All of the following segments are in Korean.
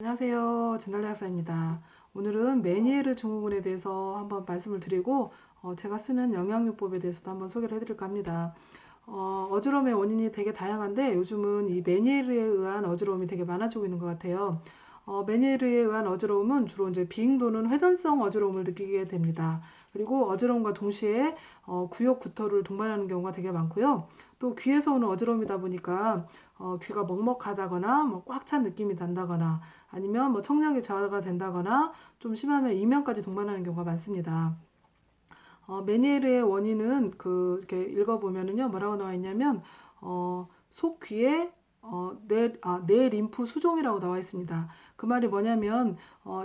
안녕하세요. 진달래 약사입니다. 오늘은 메니에르 증후군에 대해서 한번 말씀을 드리고 제가 쓰는 영양요법에 대해서도 한번 소개를 해드릴까 합니다. 어지러움의 원인이 되게 다양한데 요즘은 이 메니에르에 의한 어지러움이 되게 많아지고 있는 것 같아요. 메니에르에 의한 어지러움은 주로 이제 빙 도는 회전성 어지러움을 느끼게 됩니다. 그리고 어지러움과 동시에 구역 구토를 동반하는 경우가 되게 많고요. 또 귀에서 오는 어지러움이다 보니까 귀가 먹먹하다거나 뭐 꽉 찬 느낌이 난다거나 아니면 뭐 청력이 저하가 된다거나 좀 심하면 이명까지 동반하는 경우가 많습니다. 메니에르의 원인은 이렇게 읽어보면은요, 뭐라고 나와 있냐면, 속귀에, 내 림프 수종이라고 나와 있습니다. 그 말이 뭐냐면,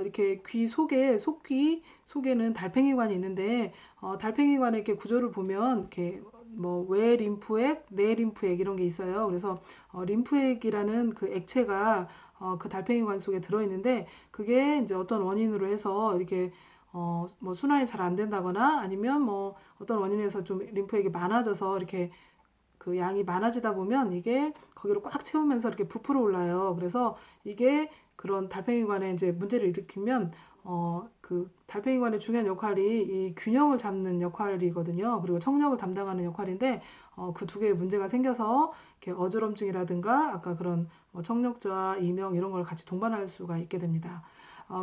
이렇게 귀 속에, 속귀 속에는 달팽이관이 있는데, 달팽이관의 이렇게 구조를 보면, 이렇게 뭐, 외 림프액, 내 림프액 이런 게 있어요. 그래서, 림프액이라는 그 액체가 그 달팽이관 속에 들어있는데, 그게 이제 어떤 원인으로 해서 이렇게 뭐 순환이 잘 안 된다거나 아니면 뭐 어떤 원인에서 좀 림프액이 많아져서 이렇게 그 양이 많아지다 보면 이게 거기로 꽉 채우면서 이렇게 부풀어 올라요. 그래서 이게 그런 달팽이관에 이제 문제를 일으키면 그 달팽이관의 중요한 역할이 이 균형을 잡는 역할이거든요. 그리고 청력을 담당하는 역할인데 그 두 개의 문제가 생겨서 이렇게 어지럼증이라든가 아까 그런 뭐 청력 저하, 이명 이런 걸 같이 동반할 수가 있게 됩니다.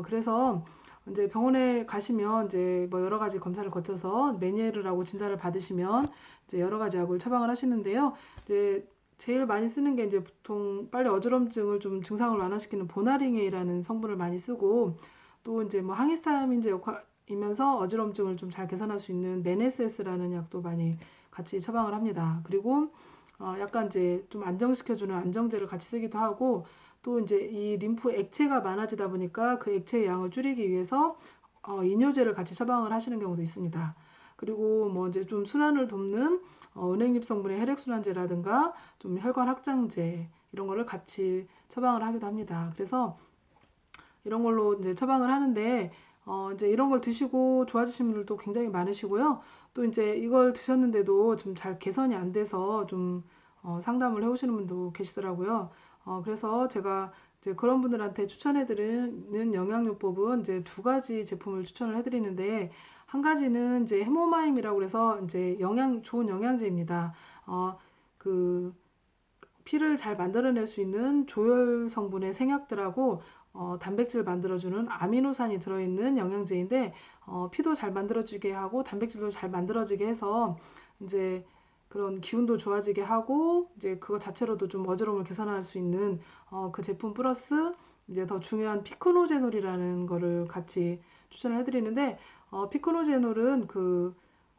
그래서 이제 병원에 가시면 이제 뭐 여러 가지 검사를 거쳐서 메니에르라고 진단을 받으시면 이제 여러 가지 약을 처방을 하시는데요. 이제 제일 많이 쓰는 게 이제 보통 빨리 어지럼증을 좀 증상을 완화시키는 보나링에이라는 성분을 많이 쓰고 또 이제 뭐 항히스타민제 역할이면서 어지럼증을 좀 잘 개선할 수 있는 메네세스라는 약도 많이 같이 처방을 합니다. 그리고 약간 이제 좀 안정시켜주는 안정제를 같이 쓰기도 하고 또 이제 이 림프 액체가 많아지다 보니까 그 액체의 양을 줄이기 위해서 이뇨제를 같이 처방을 하시는 경우도 있습니다. 그리고 뭐 이제 좀 순환을 돕는 은행잎 성분의 혈액순환제라든가 좀 혈관 확장제 이런 거를 같이 처방을 하기도 합니다. 그래서 이런 걸로 이제 처방을 하는데 이제 이런 걸 드시고 좋아지신 분들도 굉장히 많으시고요. 또 이제 이걸 드셨는데도 좀 잘 개선이 안 돼서 좀 상담을 해오시는 분도 계시더라고요. 그래서 제가 이제 그런 분들한테 추천해드리는 영양요법은 이제 두 가지 제품을 추천을 해드리는데 한 가지는 이제 해모마임이라고 그래서 이제 좋은 영양제입니다. 그 피를 잘 만들어낼 수 있는 조혈 성분의 생약들하고 단백질 만들어주는 아미노산이 들어있는 영양제인데 피도 잘 만들어지게 하고 단백질도 잘 만들어지게 해서 이제 그런 기운도 좋아지게 하고 이제 그거 자체로도 좀 어지러움을 개선할 수 있는 그 제품 플러스 이제 더 중요한 피크노제놀이라는 거를 같이 추천을 해드리는데 피크노제놀은 그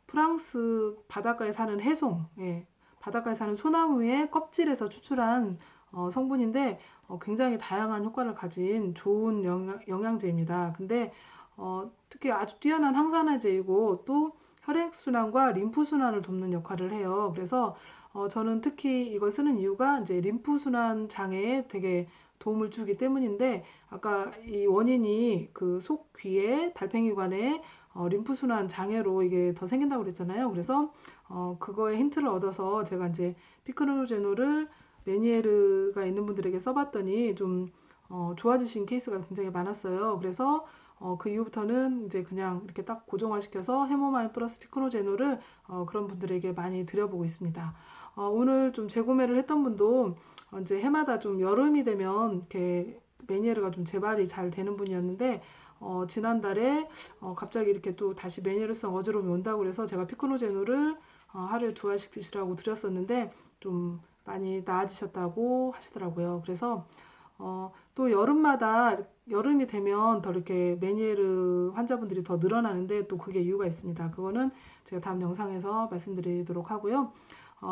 프랑스 바닷가에 사는 해송, 예, 바닷가에 사는 소나무의 껍질에서 추출한 성분인데 굉장히 다양한 효과를 가진 좋은 영양제입니다. 근데 특히 아주 뛰어난 항산화제이고 또 혈액순환과 림프순환을 돕는 역할을 해요. 그래서 저는 특히 이걸 쓰는 이유가 이제 림프순환 장애에 되게 도움을 주기 때문인데 아까 이 원인이 그 속귀에 달팽이관에 림프순환 장애로 이게 더 생긴다고 그랬잖아요. 그래서 그거에 힌트를 얻어서 제가 이제 피크노제놀을 메니에르가 있는 분들에게 써봤더니 좀 좋아지신 케이스가 굉장히 많았어요. 그래서 그 이후부터는 이제 그냥 이렇게 딱 고정화시켜서 해모마임 플러스 피크노제놀을 그런 분들에게 많이 드려보고 있습니다. 오늘 좀 재구매를 했던 분도 이제 해마다 좀 여름이 되면 이렇게 메니에르가 좀 재발이 잘 되는 분이었는데 지난달에 갑자기 이렇게 또 다시 메니에르성 어지러움이 온다고 그래서 제가 피크노제놀을 하루에 2알씩 드시라고 드렸었는데 좀 많이 나아지셨다고 하시더라고요. 그래서 또 여름이 되면 더 이렇게 메니에르 환자분들이 더 늘어나는데 또 그게 이유가 있습니다. 그거는 제가 다음 영상에서 말씀드리도록 하고요.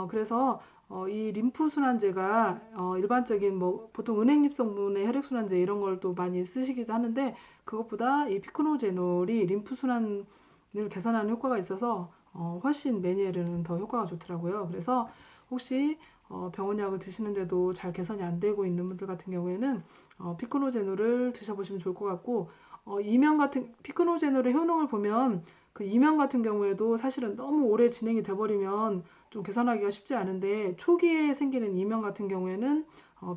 그래서 이 림프순환제가 일반적인 뭐 보통 은행잎 성분의 혈액순환제 이런 걸 또 많이 쓰시기도 하는데 그것보다 이 피크노제놀이 림프순환을 개선하는 효과가 있어서 훨씬 메니에르는 더 효과가 좋더라고요. 그래서 혹시 병원약을 드시는데도 잘 개선이 안 되고 있는 분들 같은 경우에는 피크노제놀을 드셔보시면 좋을 것 같고 피크노제놀의 효능을 보면 그 이명 같은 경우에도 사실은 너무 오래 진행이 돼버리면 좀 개선하기가 쉽지 않은데 초기에 생기는 이명 같은 경우에는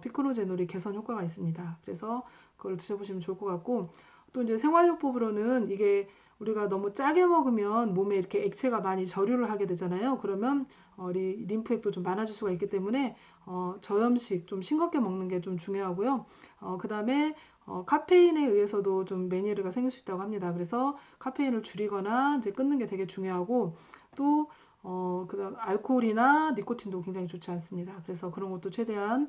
피크노제놀이 개선 효과가 있습니다. 그래서 그걸 드셔보시면 좋을 것 같고, 또 이제 생활요법으로는 이게 우리가 너무 짜게 먹으면 몸에 이렇게 액체가 많이 저류를 하게 되잖아요. 그러면 림프액도 좀 많아질 수가 있기 때문에 저염식 좀 싱겁게 먹는 게 좀 중요하고요. 그다음에 카페인에 의해서도 좀 메니에르가 생길 수 있다고 합니다. 그래서 카페인을 줄이거나 이제 끊는 게 되게 중요하고, 또 그다음 알코올이나 니코틴도 굉장히 좋지 않습니다. 그래서 그런 것도 최대한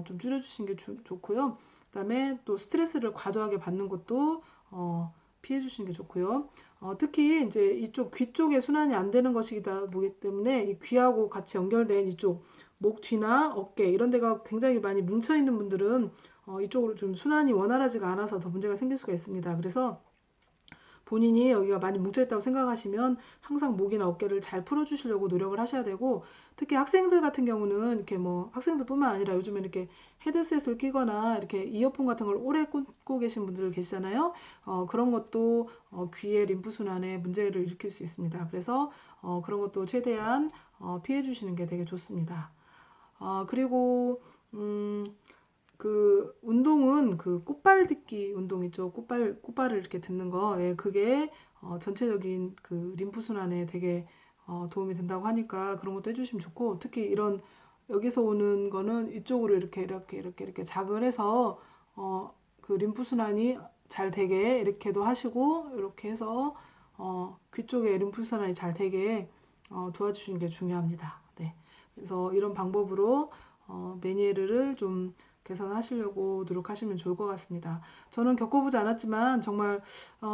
좀 줄여주시는 게 좋고요. 그다음에 또 스트레스를 과도하게 받는 것도 피해 주시는 게 좋고요. 특히 이제 이쪽 귀 쪽에 순환이 안 되는 것이다 보기 때문에 이 귀하고 같이 연결된 이쪽 목 뒤나 어깨 이런 데가 굉장히 많이 뭉쳐 있는 분들은 이쪽으로 좀 순환이 원활하지가 않아서 더 문제가 생길 수가 있습니다. 그래서 본인이 여기가 많이 뭉쳐있다고 생각하시면 항상 목이나 어깨를 잘 풀어주시려고 노력을 하셔야 되고, 특히 학생들 같은 경우는 이렇게 뭐 학생들뿐만 아니라 요즘에 이렇게 헤드셋을 끼거나 이렇게 이어폰 같은 걸 오래 꽂고 계신 분들 계시잖아요. 그런 것도 귀의 림프 순환에 문제를 일으킬 수 있습니다. 그래서 그런 것도 최대한 피해 주시는 게 되게 좋습니다. 그리고 그 운동은 그 꽃발 딛기 운동 있죠. 꽃발을 이렇게 딛는 거. 예, 그게 전체적인 그 림프 순환에 되게 도움이 된다고 하니까 그런 것도 해주시면 좋고, 특히 이런 여기서 오는 거는 이쪽으로 이렇게 자극을 해서 그 림프 순환이 잘 되게 이렇게도 하시고, 이렇게 해서 귀 쪽에 림프 순환이 잘 되게 도와주시는 게 중요합니다. 네. 그래서 이런 방법으로 메니에르를 좀 개선하시려고 노력하시면 좋을 것 같습니다. 저는 겪어보지 않았지만 정말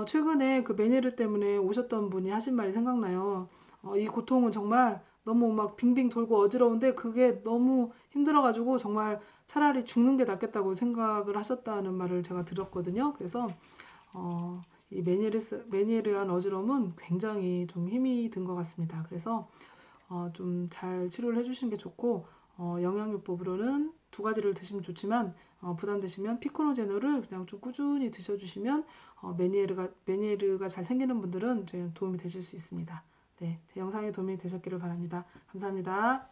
최근에 그 메니에르 때문에 오셨던 분이 하신 말이 생각나요. 이 고통은 정말 너무 막 빙빙 돌고 어지러운데 그게 너무 힘들어가지고 정말 차라리 죽는 게 낫겠다고 생각을 하셨다는 말을 제가 들었거든요. 그래서 이 메니에르한 어지러움은 굉장히 좀 힘이 든 것 같습니다. 그래서 좀 잘 치료를 해주시는 게 좋고, 영양요법으로는 두 가지를 드시면 좋지만 부담되시면 피코노제노를 그냥 좀 꾸준히 드셔주시면 메니에르가 잘 생기는 분들은 이제 도움이 되실 수 있습니다. 네, 제 영상이 도움이 되셨기를 바랍니다. 감사합니다.